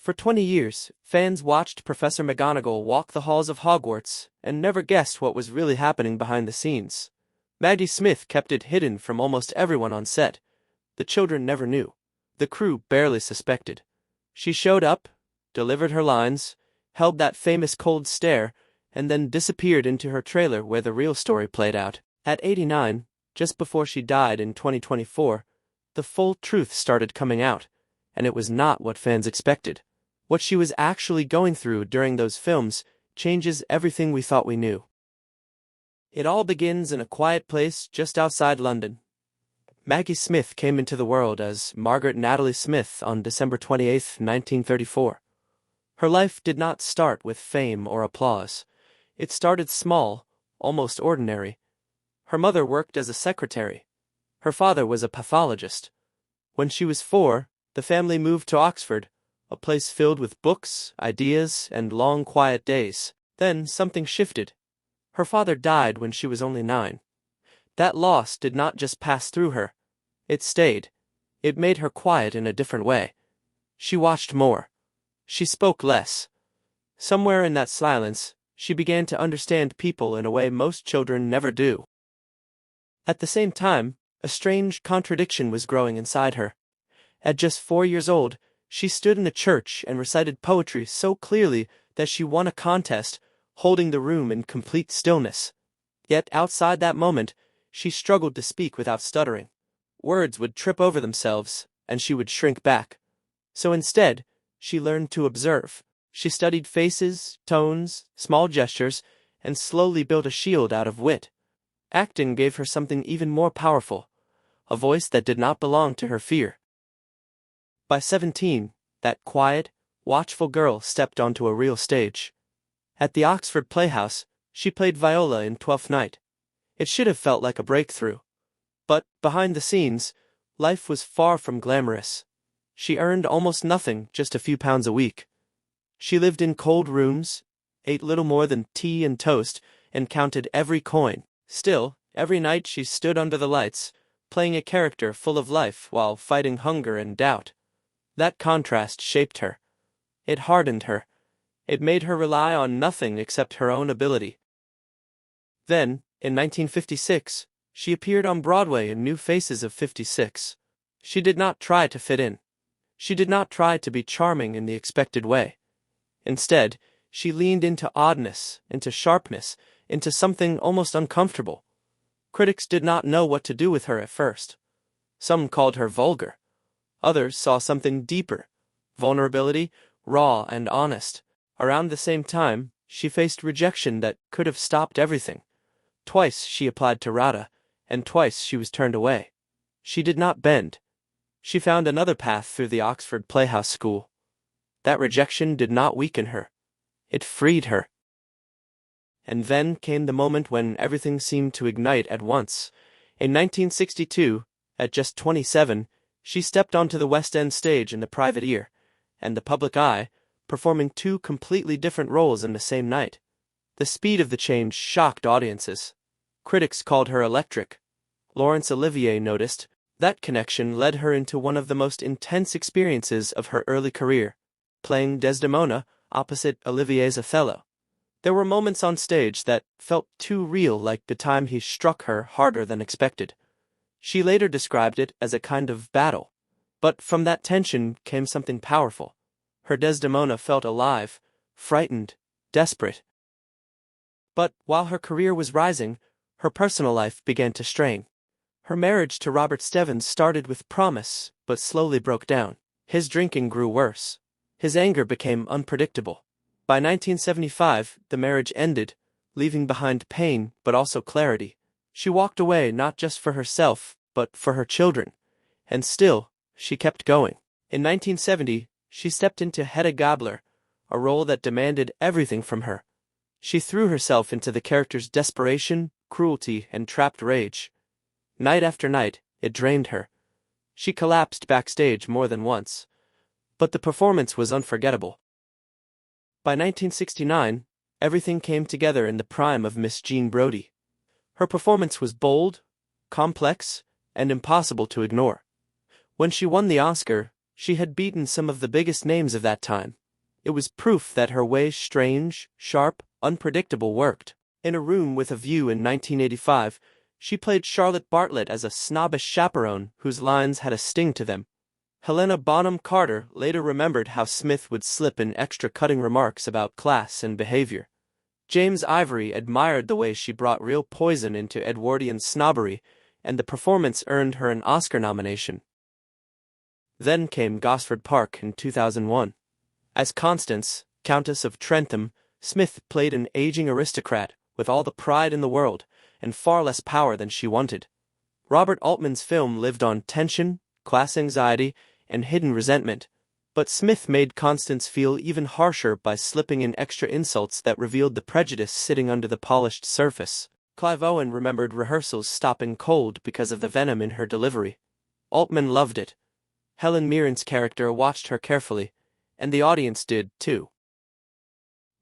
For 20 years, fans watched Professor McGonagall walk the halls of Hogwarts and never guessed what was really happening behind the scenes. Maggie Smith kept it hidden from almost everyone on set. The children never knew. The crew barely suspected. She showed up, delivered her lines, held that famous cold stare, and then disappeared into her trailer where the real story played out. At 89, just before she died in 2024, the full truth started coming out, and it was not what fans expected. What she was actually going through during those films changes everything we thought we knew. It all begins in a quiet place just outside London. Maggie Smith came into the world as Margaret Natalie Smith on December 28, 1934. Her life did not start with fame or applause. It started small, almost ordinary. Her mother worked as a secretary. Her father was a pathologist. When she was 4, the family moved to Oxford, a place filled with books, ideas, and long quiet days. Then something shifted. Her father died when she was only 9. That loss did not just pass through her. It stayed. It made her quiet in a different way. She watched more. She spoke less. Somewhere in that silence, she began to understand people in a way most children never do. At the same time, a strange contradiction was growing inside her. At just 4 years old, she stood in a church and recited poetry so clearly that she won a contest, holding the room in complete stillness. Yet outside that moment, she struggled to speak without stuttering. Words would trip over themselves, and she would shrink back. So instead, she learned to observe. She studied faces, tones, small gestures, and slowly built a shield out of wit. Acting gave her something even more powerful, a voice that did not belong to her fear. By 17, that quiet, watchful girl stepped onto a real stage. At the Oxford Playhouse, she played Viola in Twelfth Night. It should have felt like a breakthrough. But, behind the scenes, life was far from glamorous. She earned almost nothing, just a few pounds a week. She lived in cold rooms, ate little more than tea and toast, and counted every coin. Still, every night she stood under the lights, playing a character full of life while fighting hunger and doubt. That contrast shaped her. It hardened her. It made her rely on nothing except her own ability. Then, in 1956, she appeared on Broadway in New Faces of 56. She did not try to fit in. She did not try to be charming in the expected way. Instead, she leaned into oddness, into sharpness, into something almost uncomfortable. Critics did not know what to do with her at first. Some called her vulgar. Others saw something deeper, vulnerability, raw and honest. Around the same time, she faced rejection that could have stopped everything. Twice she applied to RADA, and twice she was turned away. She did not bend. She found another path through the Oxford Playhouse School. That rejection did not weaken her. It freed her. And then came the moment when everything seemed to ignite at once. In 1962, at just 27, she stepped onto the West End stage in The Private Ear, and the public eye, performing 2 completely different roles in the same night. The speed of the change shocked audiences. Critics called her electric. Laurence Olivier noticed that connection led her into one of the most intense experiences of her early career, playing Desdemona opposite Olivier's Othello. There were moments on stage that felt too real, like the time he struck her harder than expected. She later described it as a kind of battle. But from that tension came something powerful. Her Desdemona felt alive, frightened, desperate. But while her career was rising, her personal life began to strain. Her marriage to Robert Stevens started with promise, but slowly broke down. His drinking grew worse. His anger became unpredictable. By 1975, the marriage ended, leaving behind pain but also clarity. She walked away not just for herself, but for her children. And still, she kept going. In 1970, she stepped into Hedda Gabler, a role that demanded everything from her. She threw herself into the character's desperation, cruelty, and trapped rage. Night after night, it drained her. She collapsed backstage more than once. But the performance was unforgettable. By 1969, everything came together in the prime of Miss Jean Brodie. Her performance was bold, complex, and impossible to ignore. When she won the Oscar, She had beaten some of the biggest names of that time. It was proof that her way, strange, sharp, unpredictable, worked. In A Room with a View in 1985, she played Charlotte Bartlett as a snobbish chaperone whose lines had a sting to them. Helena Bonham Carter later remembered how Smith would slip in extra cutting remarks about class and behavior. James Ivory admired the way she brought real poison into Edwardian snobbery, and the performance earned her an Oscar nomination. Then came Gosford Park in 2001. As Constance, Countess of Trentham, Smith played an aging aristocrat with all the pride in the world and far less power than she wanted. Robert Altman's film lived on tension, class anxiety, and hidden resentment, but Smith made Constance feel even harsher by slipping in extra insults that revealed the prejudice sitting under the polished surface. Clive Owen remembered rehearsals stopping cold because of the venom in her delivery. Altman loved it. Helen Mirren's character watched her carefully, and the audience did too.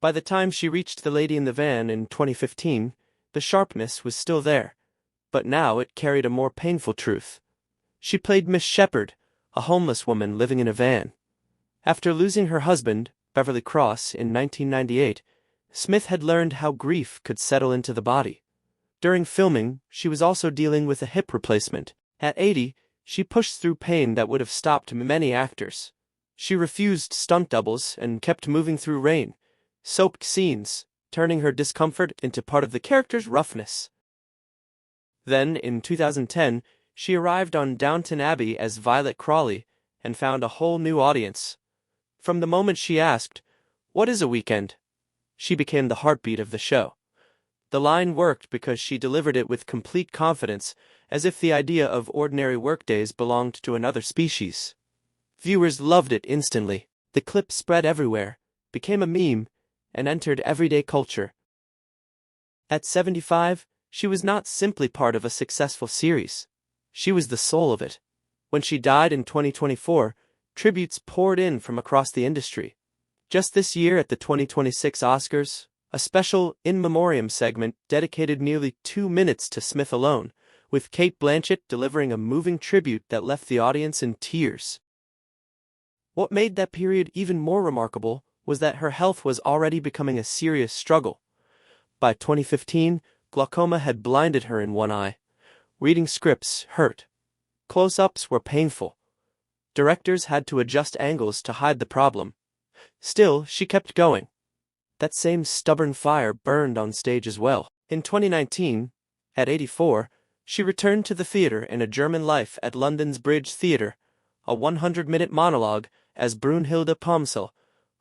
By the time she reached The Lady in the Van in 2015, the sharpness was still there, but now it carried a more painful truth. She played Miss Shepherd, a homeless woman living in a van. After losing her husband, Beverly Cross, in 1998, Smith had learned how grief could settle into the body. During filming, she was also dealing with a hip replacement. At 80, she pushed through pain that would have stopped many actors. She refused stunt doubles and kept moving through rain, soaked scenes, turning her discomfort into part of the character's roughness. Then, in 2010, she arrived on Downton Abbey as Violet Crawley and found a whole new audience. From the moment she asked, "What is a weekend?" she became the heartbeat of the show. The line worked because she delivered it with complete confidence, as if the idea of ordinary workdays belonged to another species. Viewers loved it instantly. The clip spread everywhere, became a meme, and entered everyday culture. At 75, she was not simply part of a successful series. She was the soul of it. When she died in 2024, tributes poured in from across the industry. Just this year at the 2026 Oscars, a special In Memoriam segment dedicated nearly 2 minutes to Smith alone, with Cate Blanchett delivering a moving tribute that left the audience in tears. What made that period even more remarkable was that her health was already becoming a serious struggle. By 2015, glaucoma had blinded her in one eye. Reading scripts hurt. Close-ups were painful. Directors had to adjust angles to hide the problem. Still, she kept going. That same stubborn fire burned on stage as well. In 2019, at 84, she returned to the theatre in A German Life at London's Bridge Theatre, a 100-minute monologue as Brunhilde Pomsel,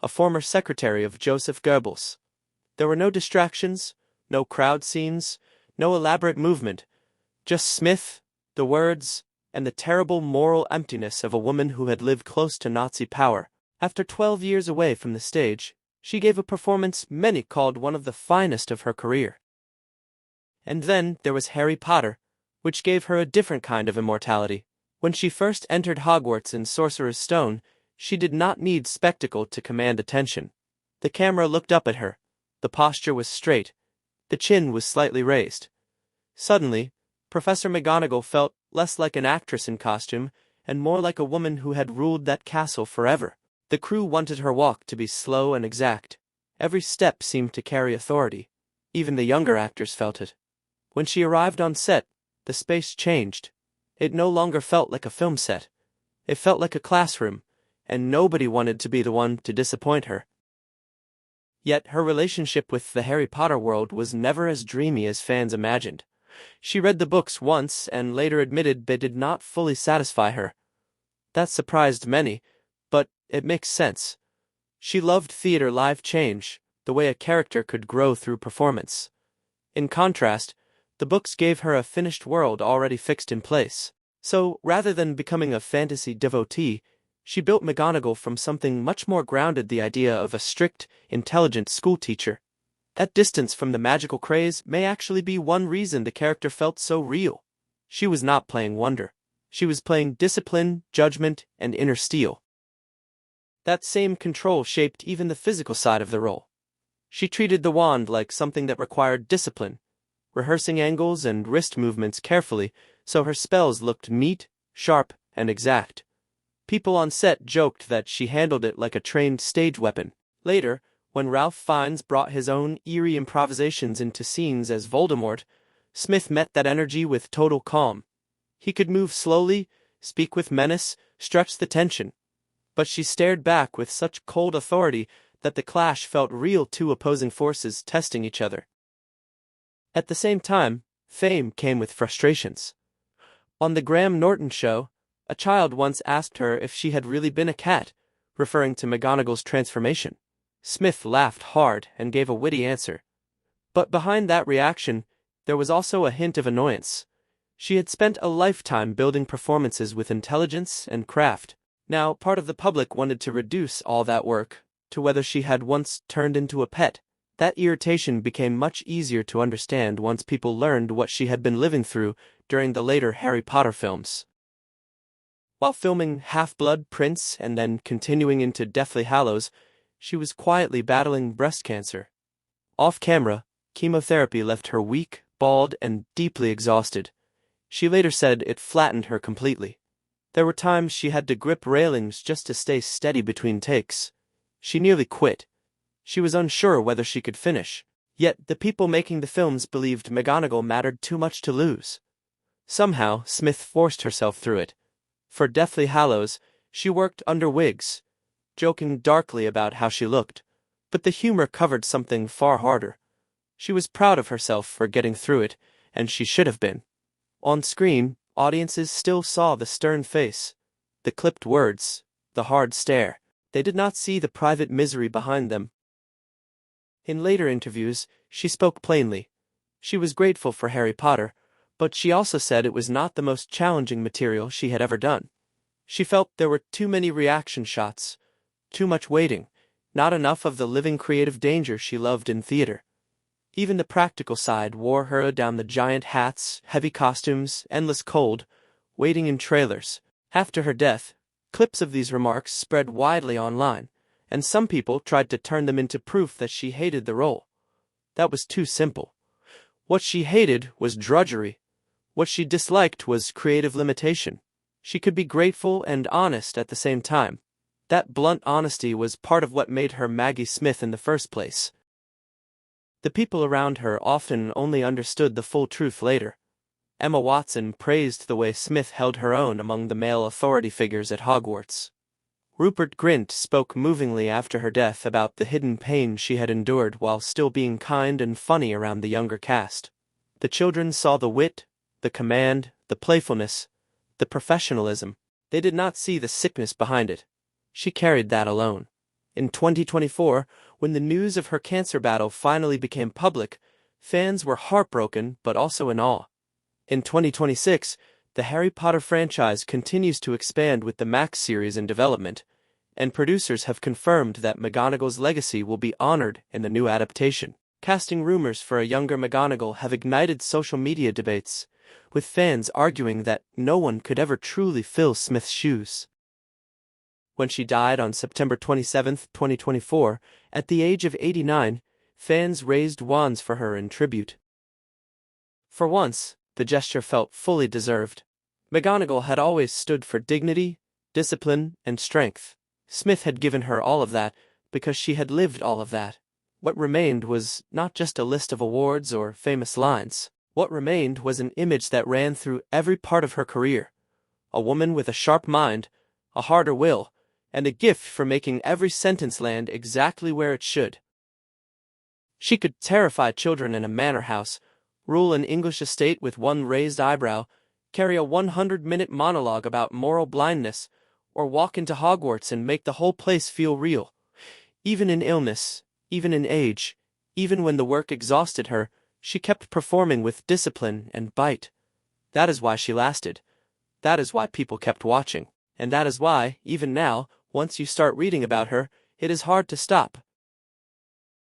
a former secretary of Joseph Goebbels. There were no distractions, no crowd scenes, no elaborate movement, just Smith, the words, and the terrible moral emptiness of a woman who had lived close to Nazi power. After 12 years away from the stage, she gave a performance many called one of the finest of her career. And then there was Harry Potter, which gave her a different kind of immortality. When she first entered Hogwarts in Sorcerer's Stone, she did not need spectacle to command attention. The camera looked up at her. The posture was straight. The chin was slightly raised. Suddenly, Professor McGonagall felt less like an actress in costume and more like a woman who had ruled that castle forever. The crew wanted her walk to be slow and exact. Every step seemed to carry authority. Even the younger actors felt it. When she arrived on set, the space changed. It no longer felt like a film set. It felt like a classroom, and nobody wanted to be the one to disappoint her. Yet her relationship with the Harry Potter world was never as dreamy as fans imagined. She read the books once and later admitted they did not fully satisfy her. That surprised many, but it makes sense. She loved theater live change, the way a character could grow through performance. In contrast, the books gave her a finished world already fixed in place. So, rather than becoming a fantasy devotee, she built McGonagall from something much more grounded, the idea of a strict, intelligent schoolteacher. That distance from the magical craze may actually be one reason the character felt so real. She was not playing wonder. She was playing discipline, judgment, and inner steel. That same control shaped even the physical side of the role. She treated the wand like something that required discipline, rehearsing angles and wrist movements carefully so her spells looked neat, sharp, and exact. People on set joked that she handled it like a trained stage weapon. Later, when Ralph Fiennes brought his own eerie improvisations into scenes as Voldemort, Smith met that energy with total calm. He could move slowly, speak with menace, stretch the tension. But she stared back with such cold authority that the clash felt real, two opposing forces testing each other. At the same time, fame came with frustrations. On the Graham Norton show, a child once asked her if she had really been a cat, referring to McGonagall's transformation. Smith laughed hard and gave a witty answer. But behind that reaction, there was also a hint of annoyance. She had spent a lifetime building performances with intelligence and craft. Now, part of the public wanted to reduce all that work to whether she had once turned into a pet. That irritation became much easier to understand once people learned what she had been living through during the later Harry Potter films. While filming Half-Blood Prince and then continuing into Deathly Hallows, she was quietly battling breast cancer. Off-camera, chemotherapy left her weak, bald, and deeply exhausted. She later said it flattened her completely. There were times she had to grip railings just to stay steady between takes. She nearly quit. She was unsure whether she could finish. Yet the people making the films believed McGonagall mattered too much to lose. Somehow, Smith forced herself through it. For Deathly Hallows, she worked under wigs, joking darkly about how she looked. But the humor covered something far harder. She was proud of herself for getting through it, and she should have been. On screen, audiences still saw the stern face, the clipped words, the hard stare. They did not see the private misery behind them. In later interviews, she spoke plainly. She was grateful for Harry Potter, but she also said it was not the most challenging material she had ever done. She felt there were too many reaction shots, too much waiting, not enough of the living creative danger she loved in theater. Even the practical side wore her down: the giant hats, heavy costumes, endless cold, waiting in trailers. After her death, clips of these remarks spread widely online, and some people tried to turn them into proof that she hated the role. That was too simple. What she hated was drudgery. What she disliked was creative limitation. She could be grateful and honest at the same time. That blunt honesty was part of what made her Maggie Smith in the first place. The people around her often only understood the full truth later. Emma Watson praised the way Smith held her own among the male authority figures at Hogwarts. Rupert Grint spoke movingly after her death about the hidden pain she had endured while still being kind and funny around the younger cast. The children saw the wit, the command, the playfulness, the professionalism. They did not see the sickness behind it. She carried that alone. In 2024, when the news of her cancer battle finally became public, fans were heartbroken but also in awe. In 2026, the Harry Potter franchise continues to expand with the Max series in development, and producers have confirmed that McGonagall's legacy will be honored in the new adaptation. Casting rumors for a younger McGonagall have ignited social media debates, with fans arguing that no one could ever truly fill Smith's shoes. When she died on September 27, 2024, at the age of 89, fans raised wands for her in tribute. For once, the gesture felt fully deserved. McGonagall had always stood for dignity, discipline, and strength. Smith had given her all of that because she had lived all of that. What remained was not just a list of awards or famous lines. What remained was an image that ran through every part of her career. A woman with a sharp mind, a harder will, and a gift for making every sentence land exactly where it should. She could terrify children in a manor house, rule an English estate with one raised eyebrow, carry a 100-minute monologue about moral blindness, or walk into Hogwarts and make the whole place feel real. Even in illness, even in age, even when the work exhausted her, she kept performing with discipline and bite. That is why she lasted. That is why people kept watching. And that is why, even now, once you start reading about her, it is hard to stop.